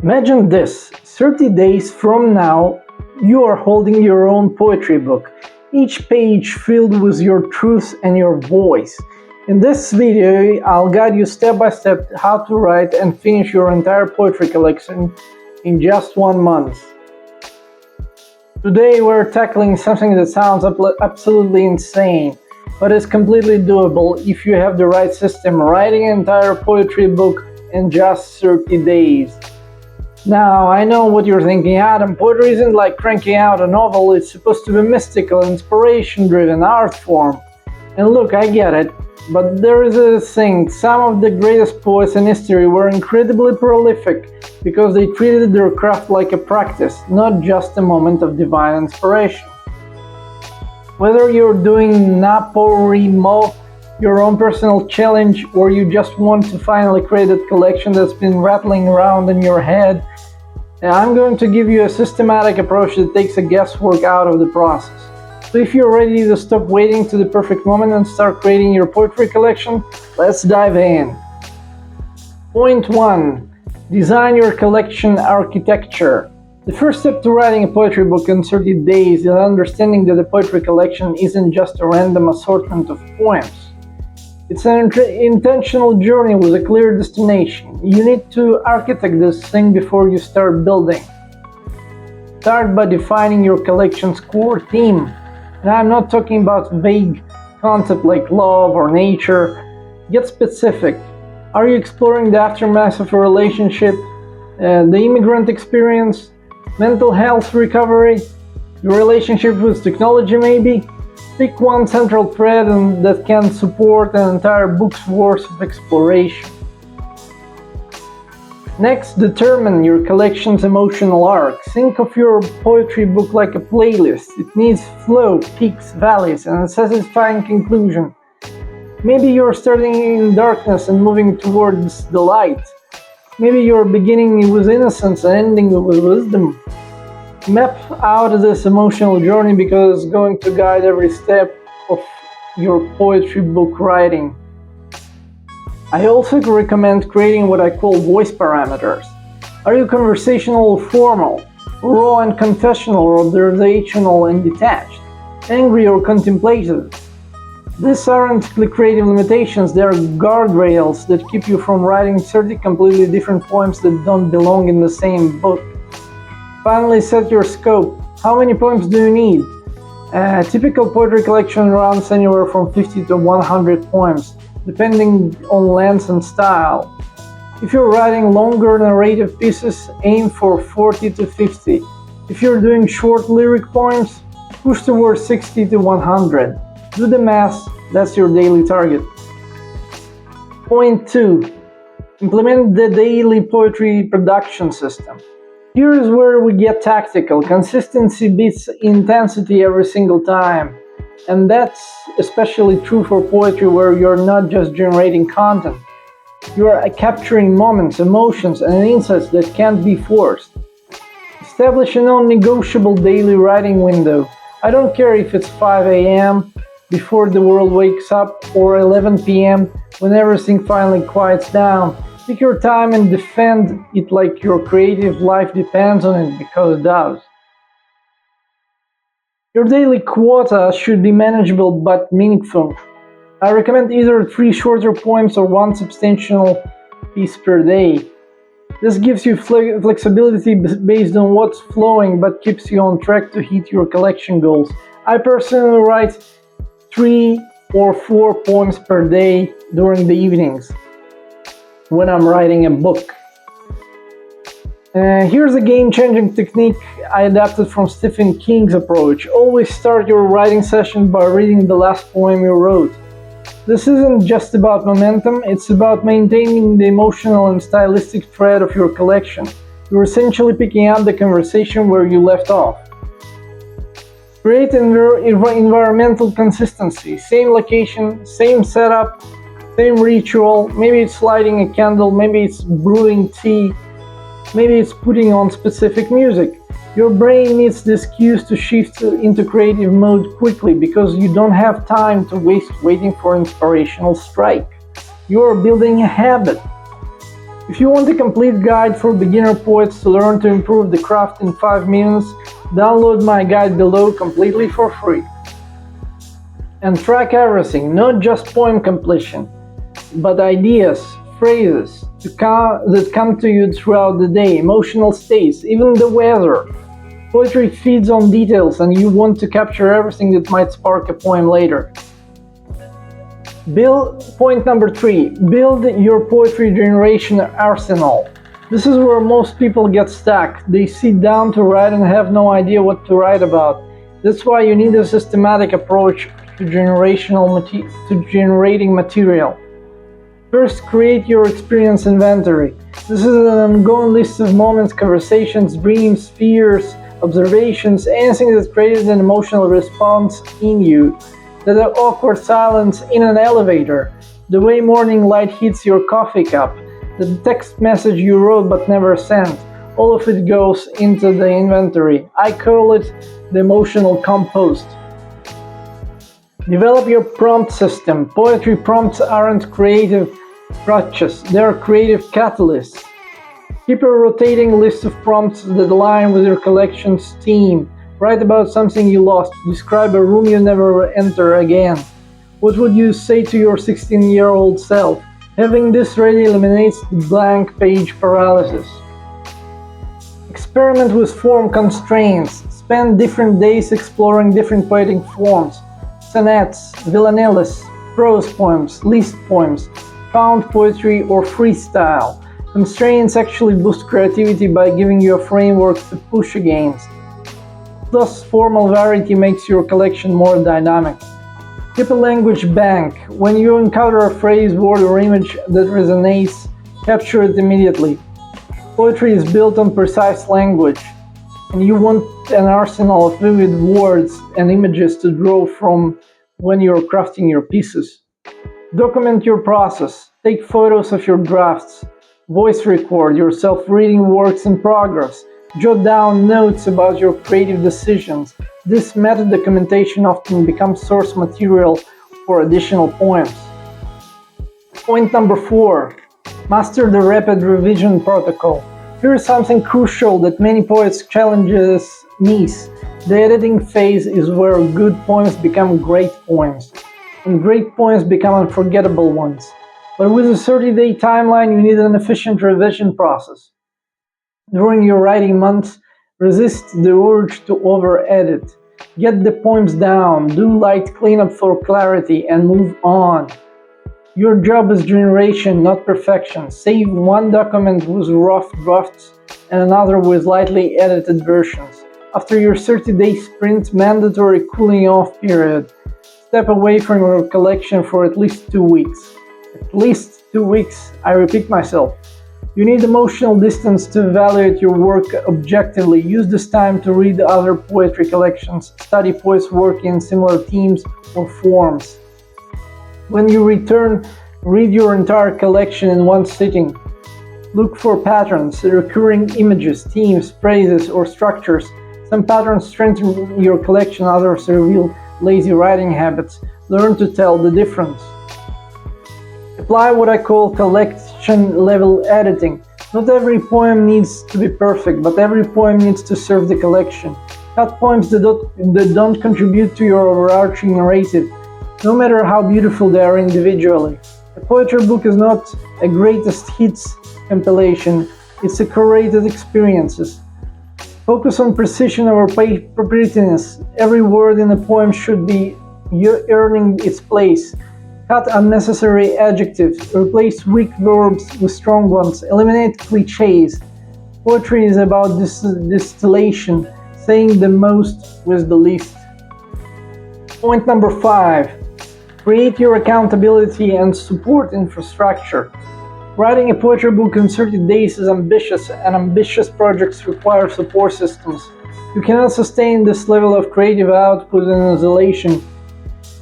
Imagine this, 30 days from now, you are holding your own poetry book, each page filled with your truth and your voice. In this video, I'll guide you step by step how to write and finish your entire poetry collection in just 1 month. Today we're tackling something that sounds absolutely insane, but is completely doable if you have the right system, writing an entire poetry book in just 30 days. Now, I know what you're thinking, Adam, poetry isn't like cranking out a novel, it's supposed to be mystical, inspiration-driven art form. And look, I get it, but there is a thing, some of the greatest poets in history were incredibly prolific because they treated their craft like a practice, not just a moment of divine inspiration. Whether you're doing NaPoWriMo, your own personal challenge, or you just want to finally create that collection that's been rattling around in your head, I'm going to give you a systematic approach that takes the guesswork out of the process. So if you're ready to stop waiting to the perfect moment and start creating your poetry collection, let's dive in. Point 1. Design your collection architecture. The first step to writing a poetry book in 30 days is understanding that a poetry collection isn't just a random assortment of poems. It's an intentional journey with a clear destination. You need to architect this thing before you start building. Start by defining your collection's core theme. And I'm not talking about vague concepts like love or nature. Get specific. Are you exploring the aftermath of a relationship, the immigrant experience, mental health recovery, your relationship with technology maybe? Pick one central thread that can support an entire book's worth of exploration. Next, determine your collection's emotional arc. Think of your poetry book like a playlist. It needs flow, peaks, valleys, and a satisfying conclusion. Maybe you're starting in darkness and moving towards the light. Maybe you're beginning with innocence and ending with wisdom. Map out this emotional journey because it's going to guide every step of your poetry book writing. I also recommend creating what I call voice parameters. Are you conversational or formal, raw and confessional or observational and detached, angry or contemplative? These aren't creative limitations, they are guardrails that keep you from writing 30 completely different poems that don't belong in the same book. Finally, set your scope. How many poems do you need? A typical poetry collection runs anywhere from 50 to 100 poems, depending on length and style. If you're writing longer narrative pieces, aim for 40 to 50. If you're doing short lyric poems, push towards 60 to 100. Do the math, that's your daily target. Point 2. Implement the daily poetry production system. Here is where we get tactical. Consistency beats intensity every single time. And that's especially true for poetry where you're not just generating content. You are capturing moments, emotions, and insights that can't be forced. Establish a non-negotiable daily writing window. I don't care if it's 5 a.m. before the world wakes up or 11 p.m. when everything finally quiets down. Pick your time and defend it like your creative life depends on it, because it does. Your daily quota should be manageable but meaningful. I recommend either 3 shorter poems or 1 substantial piece per day. This gives you flexibility based on what's flowing but keeps you on track to hit your collection goals. I personally write 3 or 4 poems per day during the evenings when I'm writing a book. Here's a game-changing technique I adapted from Stephen King's approach. Always start your writing session by reading the last poem you wrote. This isn't just about momentum, it's about maintaining the emotional and stylistic thread of your collection. You're essentially picking up the conversation where you left off. Create environmental consistency. Same location, same setup, same ritual. Maybe it's lighting a candle, maybe it's brewing tea, maybe it's putting on specific music. Your brain needs these cues to shift into creative mode quickly because you don't have time to waste waiting for inspirational strike. You are building a habit. If you want a complete guide for beginner poets to learn to improve the craft in 5 minutes, download my guide below completely for free. And track everything, not just poem completion, but ideas, phrases that come to you throughout the day, emotional states, even the weather. Poetry feeds on details, and you want to capture everything that might spark a poem later. Point number 3, build your poetry generation arsenal. This is where most people get stuck. They sit down to write and have no idea what to write about. That's why you need a systematic approach to generating material. First, create your experience inventory. This is an ongoing list of moments, conversations, dreams, fears, observations, anything that created an emotional response in you. The awkward silence in an elevator, the way morning light hits your coffee cup, the text message you wrote but never sent. All of it goes into the inventory. I call it the emotional compost. Develop your prompt system. Poetry prompts aren't creative crutches, they're creative catalysts. Keep a rotating list of prompts that align with your collection's theme. Write about something you lost. Describe a room you never enter again. What would you say to your 16-year-old self? Having this ready eliminates the blank page paralysis. Experiment with form constraints. Spend different days exploring different poetic forms. Sonnets, villanelles, prose poems, list poems, found poetry, or freestyle. Constraints actually boost creativity by giving you a framework to push against. Thus, formal variety makes your collection more dynamic. Keep a language bank. When you encounter a phrase, word, or image that resonates, capture it immediately. Poetry is built on precise language, and you want an arsenal of vivid words and images to draw from when you're crafting your pieces. Document your process. Take photos of your drafts. Voice record yourself reading works in progress. Jot down notes about your creative decisions. This meta documentation often becomes source material for additional poems. Point number 4. Master the rapid revision protocol. Here is something crucial that many poets challenges miss. The editing phase is where good poems become great poems, and great poems become unforgettable ones. But with a 30-day timeline, you need an efficient revision process. During your writing months, resist the urge to over-edit. Get the poems down, do light cleanup for clarity, and move on. Your job is generation, not perfection. Save one document with rough drafts and another with lightly edited versions. After your 30-day sprint, mandatory cooling off period. Step away from your collection for at least 2 weeks. At least 2 weeks, I repeat myself. You need emotional distance to evaluate your work objectively. Use this time to read other poetry collections, study poets working in similar themes or forms. When you return, read your entire collection in one sitting. Look for patterns, recurring images, themes, phrases, or structures. Some patterns strengthen your collection, others reveal lazy writing habits. Learn to tell the difference. Apply what I call collection-level editing. Not every poem needs to be perfect, but every poem needs to serve the collection. Cut poems that don't contribute to your overarching narrative, no matter how beautiful they are individually. A poetry book is not a greatest hits compilation, it's a curated experiences. Focus on precision over prettiness. Every word in a poem should be earning its place. Cut unnecessary adjectives, replace weak verbs with strong ones, eliminate cliches. Poetry is about distillation, saying the most with the least. Point number 5. Create your accountability and support infrastructure. Writing a poetry book in 30 days is ambitious, and ambitious projects require support systems. You cannot sustain this level of creative output in isolation.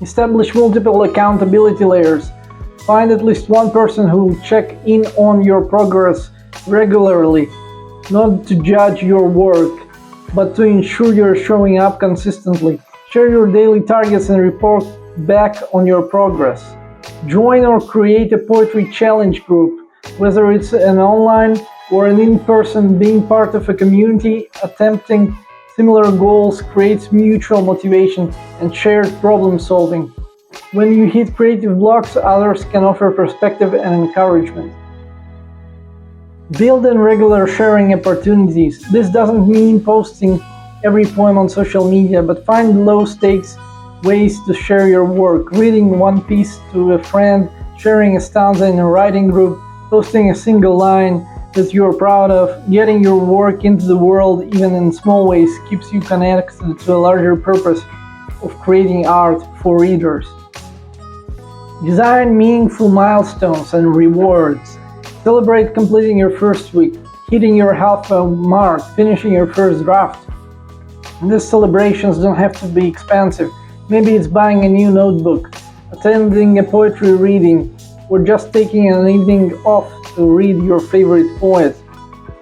Establish multiple accountability layers. Find at least one person who will check in on your progress regularly, not to judge your work, but to ensure you're showing up consistently. Share your daily targets and report back on your progress. Join or create a poetry challenge group. Whether it's an online or an in-person, being part of a community attempting similar goals creates mutual motivation and shared problem solving. When you hit creative blocks, others can offer perspective and encouragement. Build in regular sharing opportunities. This doesn't mean posting every poem on social media, but find low-stakes ways to share your work. Reading one piece to a friend, sharing a stanza in a writing group, posting a single line that you're proud of, getting your work into the world even in small ways keeps you connected to a larger purpose of creating art for readers. Design meaningful milestones and rewards. Celebrate completing your first week, hitting your halfway mark, finishing your first draft. These celebrations don't have to be expensive. Maybe it's buying a new notebook, attending a poetry reading, or just taking an evening off to read your favorite poet.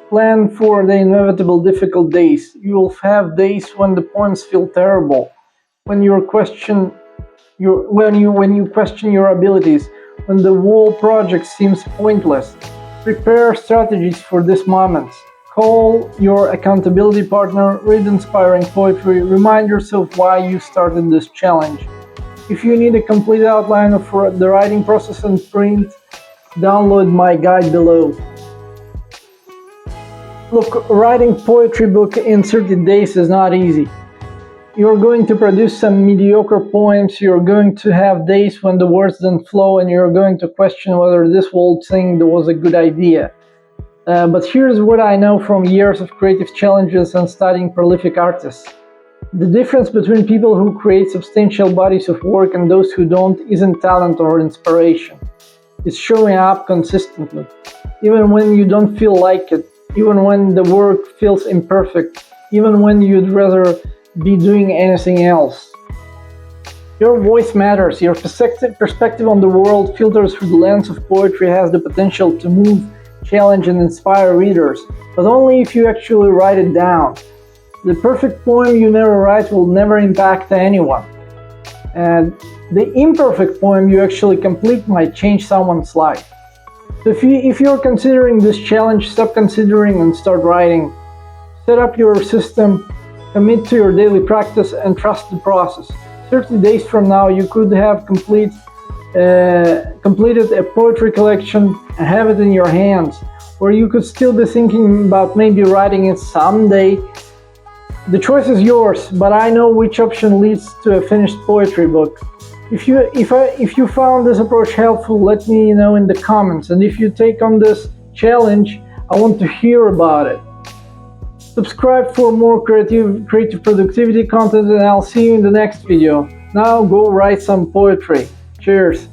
Plan for the inevitable difficult days. You will have days when the poems feel terrible, when you question your abilities, when the whole project seems pointless. Prepare strategies for these moments. Call your accountability partner, read inspiring poetry, remind yourself why you started this challenge. If you need a complete outline of the writing process in print, download my guide below. Look, writing poetry book in 30 days is not easy. You're going to produce some mediocre poems, you're going to have days when the words don't flow, and you're going to question whether this whole thing was a good idea. But here's what I know from years of creative challenges and studying prolific artists. The difference between people who create substantial bodies of work and those who don't isn't talent or inspiration. It's showing up consistently, even when you don't feel like it, even when the work feels imperfect, even when you'd rather be doing anything else. Your voice matters. Your perspective on the world filtered through the lens of poetry has the potential to move, challenge, and inspire readers, but only if you actually write it down. The perfect poem you never write will never impact anyone. And the imperfect poem you actually complete might change someone's life. So if you're considering this challenge, stop considering and start writing. Set up your system, commit to your daily practice, and trust the process. 30 days from now, you could have completed a poetry collection and have it in your hands, or you could still be thinking about maybe writing it someday. The choice is yours, but I know which option leads to a finished poetry book. If you found this approach helpful, let me know in the comments, and if you take on this challenge, I want to hear about it. Subscribe for more creative productivity content, and I'll see you in the next video. Now go write some poetry. Cheers!